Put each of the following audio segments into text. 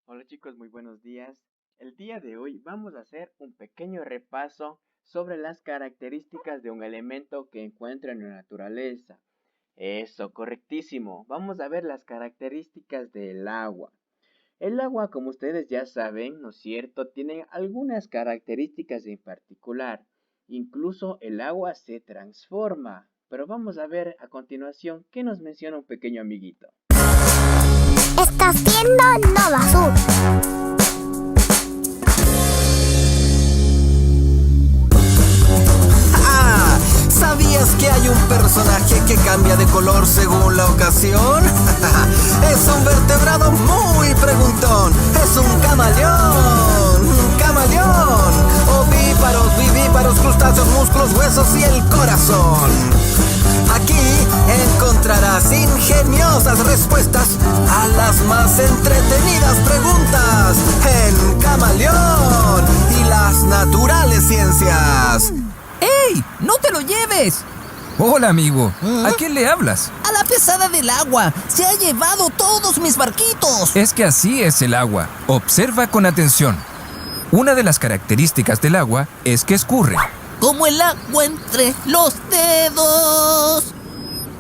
Hola chicos, muy buenos días. El día de hoy vamos a hacer un pequeño repaso sobre las características de un elemento que encuentra en la naturaleza. Eso, correctísimo. Vamos a ver las características del agua. El agua, como ustedes ya saben, ¿no es cierto?, tiene algunas características en particular. Incluso el agua se transforma. Pero vamos a ver a continuación qué nos menciona un pequeño amiguito. Estás viendo Nova Sur. Ah, ¿sabías que hay un personaje que cambia de color según la ocasión? Es un vertebrado muy preguntón. Es un camaleón. Un camaleón. Ovíparos, vivíparos, crustáceos, músculos, huesos y el corazón. Aquí encontrarás ingeniosas respuestas a las más entretenidas preguntas en Camaleón y las naturales ciencias. ¡Ey! ¡No te lo lleves! Hola, amigo. ¿A quién le hablas? A la pesada del agua. Se ha llevado todos mis barquitos. Es que así es el agua. Observa con atención. Una de las características del agua es que escurre. Como el agua entre los dedos.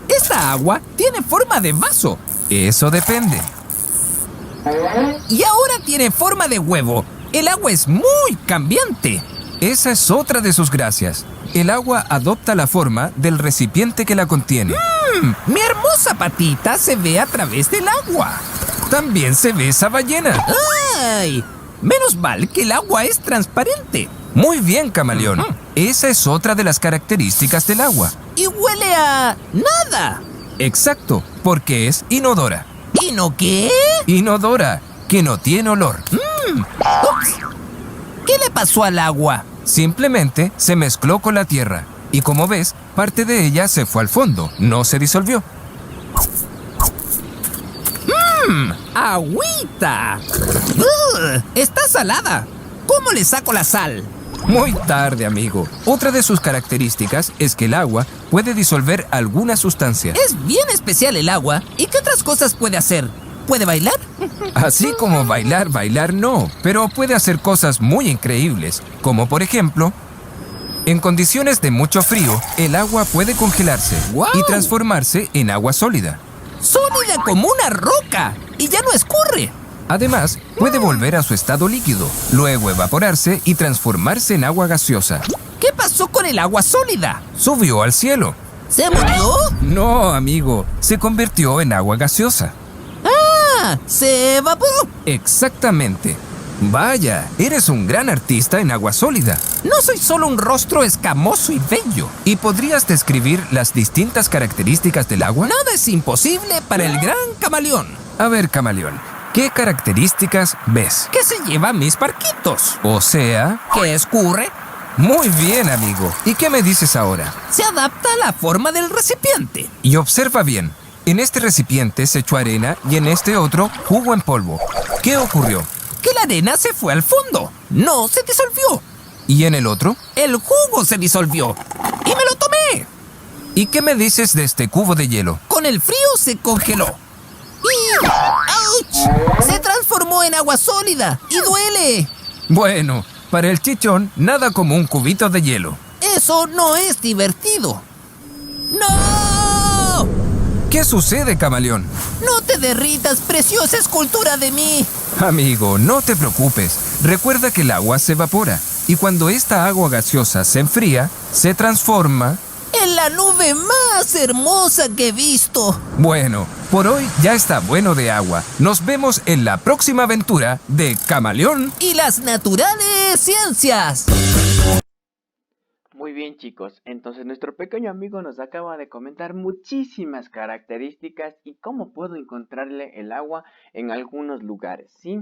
Esta agua tiene forma de vaso. Eso depende. Y ahora tiene forma de huevo. El agua es muy cambiante. Esa es otra de sus gracias. El agua adopta la forma del recipiente que la contiene. Mi hermosa patita se ve a través del agua. También se ve esa ballena. ¡Ay! Menos mal que el agua es transparente. Muy bien, camaleón. Esa es otra de las características del agua. Y huele a nada. Exacto, porque es inodora. ¿Y no qué? Inodora, que no tiene olor. Ups. ¿Qué le pasó al agua? Simplemente se mezcló con la tierra. Y como ves, parte de ella se fue al fondo, no se disolvió. ¡Agüita! Está salada. ¿Cómo le saco la sal? Muy tarde, amigo. Otra de sus características es que el agua puede disolver alguna sustancia. Es bien especial el agua. ¿Y qué otras cosas puede hacer? ¿Puede bailar? Así como bailar no, pero puede hacer cosas muy increíbles, como por ejemplo, en condiciones de mucho frío, el agua puede congelarse ¡Guau! y transformarse en agua sólida. Sólida como una roca. Y ya no escurre. Además, puede volver a su estado líquido, luego evaporarse y transformarse en agua gaseosa. ¿Qué pasó con el agua sólida? Subió al cielo. ¿Se murió? No, amigo, se convirtió en agua gaseosa. ¡Ah! ¡Se evaporó! Exactamente. Vaya, eres un gran artista en agua sólida. No soy solo un rostro escamoso y bello. ¿Y podrías describir las distintas características del agua? Nada es imposible para el gran camaleón. A ver, camaleón, ¿qué características ves? Que se lleva mis barquitos. O sea, Que escurre. muy bien, amigo. ¿Y qué me dices ahora? Se adapta a la forma del recipiente. Y observa bien. En este recipiente se echó arena y en este otro jugo en polvo. ¿Qué ocurrió? Que la arena se fue al fondo. No se disolvió. ¿Y en el otro? El jugo se disolvió. Y me lo tomé. ¿Y qué me dices de este cubo de hielo? Con el frío se congeló. ¡Y! ¡Auch! Se transformó en agua sólida. Y duele. Bueno, para el chichón, nada como un cubito de hielo. Eso no es divertido. ¡No! ¿Qué sucede, camaleón? No te derritas, preciosa escultura de mí. Amigo, no te preocupes. Recuerda que el agua se evapora. Y cuando esta agua gaseosa se enfría, se transforma... En la nube más hermosa que he visto. Bueno, por hoy ya está bueno de agua. Nos vemos en la próxima aventura de Camaleón. Y las naturales ciencias. Muy bien chicos, entonces nuestro pequeño amigo nos acaba de comentar muchísimas características y cómo puedo encontrarle el agua en algunos lugares, ¿sí?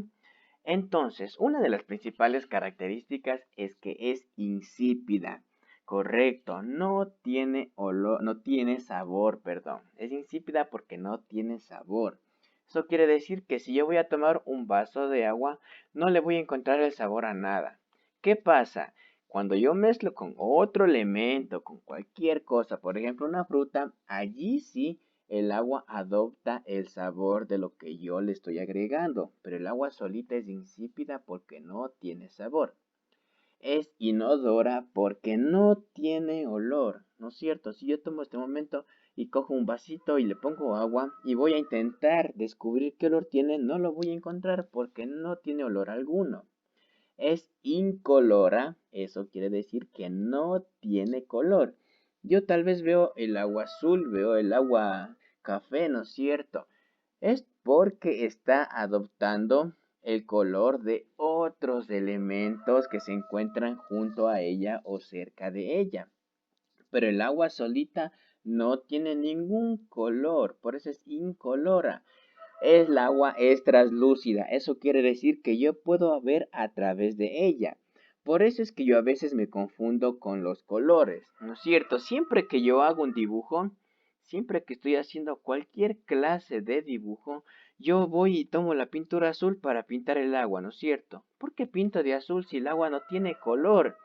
Entonces, una de las principales características es que es insípida. Correcto, no tiene olor, no tiene sabor, perdón. Es insípida porque no tiene sabor. Eso quiere decir que si yo voy a tomar un vaso de agua, no le voy a encontrar el sabor a nada. ¿Qué pasa? Cuando yo mezclo con otro elemento, con cualquier cosa, por ejemplo una fruta, allí sí el agua adopta el sabor de lo que yo le estoy agregando, pero el agua solita es insípida porque no tiene sabor. Es inodora porque no tiene olor, ¿no es cierto? Si yo tomo este momento y cojo un vasito y le pongo agua y voy a intentar descubrir qué olor tiene, no lo voy a encontrar porque no tiene olor alguno. Es incolora, eso quiere decir que no tiene color. Yo tal vez veo el agua azul, veo el agua café, ¿no es cierto? Es porque está adoptando el color de otros elementos que se encuentran junto a ella o cerca de ella. Pero el agua solita no tiene ningún color, por eso es incolora. El agua es translúcida, eso quiere decir que yo puedo ver a través de ella. Por eso es que yo a veces me confundo con los colores, ¿no es cierto? Siempre que yo hago un dibujo, siempre que estoy haciendo cualquier clase de dibujo, yo voy y tomo la pintura azul para pintar el agua, ¿no es cierto? ¿Por qué pinto de azul si el agua no tiene color?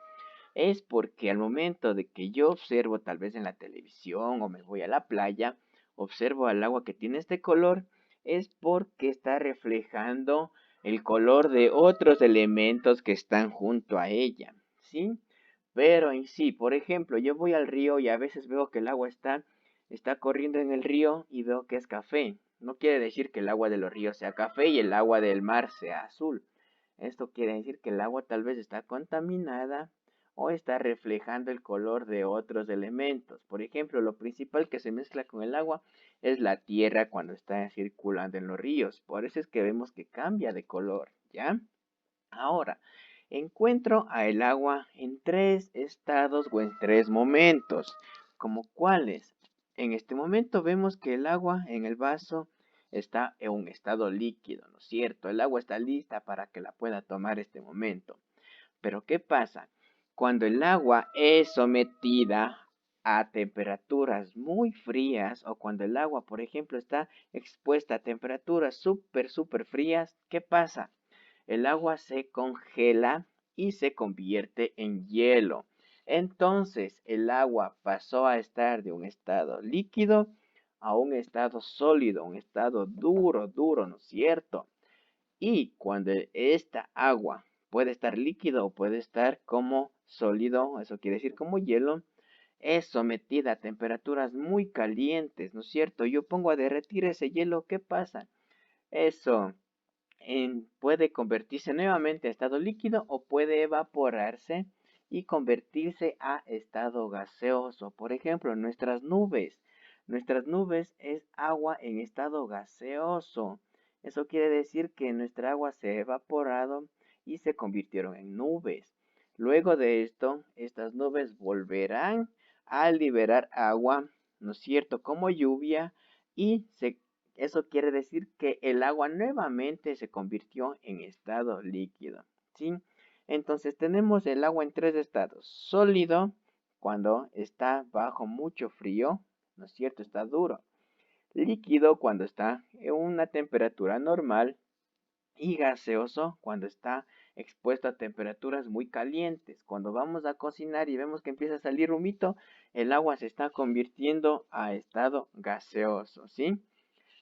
Es porque al momento de que yo observo tal vez en la televisión o me voy a la playa, observo al agua que tiene este color, es porque está reflejando el color de otros elementos que están junto a ella, ¿sí? Pero en sí, por ejemplo, yo voy al río y a veces veo que el agua está corriendo en el río y veo que es café. No quiere decir que el agua de los ríos sea café y el agua del mar sea azul. Esto quiere decir que el agua tal vez está contaminada o está reflejando el color de otros elementos. Por ejemplo, lo principal que se mezcla con el agua es la tierra cuando está circulando en los ríos. Por eso es que vemos que cambia de color, ¿ya? Ahora, encuentro a el agua en tres estados o en tres momentos. ¿Como cuáles? En este momento vemos que el agua en el vaso está en un estado líquido, ¿no es cierto? El agua está lista para que la pueda tomar este momento. Pero ¿qué pasa? Cuando el agua es sometida a temperaturas muy frías o cuando el agua, por ejemplo, está expuesta a temperaturas súper frías, ¿qué pasa? El agua se congela y se convierte en hielo. Entonces el agua pasó a estar de un estado líquido a un estado sólido, un estado duro, ¿no es cierto? Y cuando esta agua puede estar líquido o puede estar como sólido, eso quiere decir como hielo, es sometida a temperaturas muy calientes, ¿no es cierto? Yo pongo a derretir ese hielo, ¿qué pasa? Eso puede convertirse nuevamente a estado líquido o puede evaporarse y convertirse a estado gaseoso. Por ejemplo, nuestras nubes. Nuestras nubes es agua en estado gaseoso. Eso quiere decir que nuestra agua se ha evaporado y se convirtieron en nubes. Luego de esto, estas nubes volverán a liberar agua, ¿no es cierto?, como lluvia y eso quiere decir que el agua nuevamente se convirtió en estado líquido, ¿sí? Entonces tenemos el agua en tres estados. Sólido, cuando está bajo mucho frío, ¿no es cierto? Está duro. Líquido, cuando está en una temperatura normal. Y gaseoso, cuando está expuesto a temperaturas muy calientes. Cuando vamos a cocinar y vemos que empieza a salir humito, el agua se está convirtiendo a estado gaseoso, ¿sí?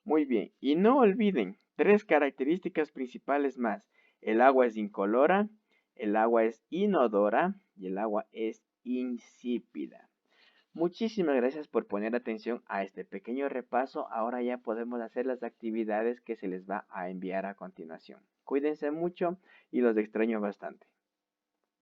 Muy bien, y no olviden tres características principales más. El agua es incolora, el agua es inodora y el agua es insípida. Muchísimas gracias por poner atención a este pequeño repaso. Ahora ya podemos hacer las actividades que se les va a enviar a continuación. Cuídense mucho y los extraño bastante.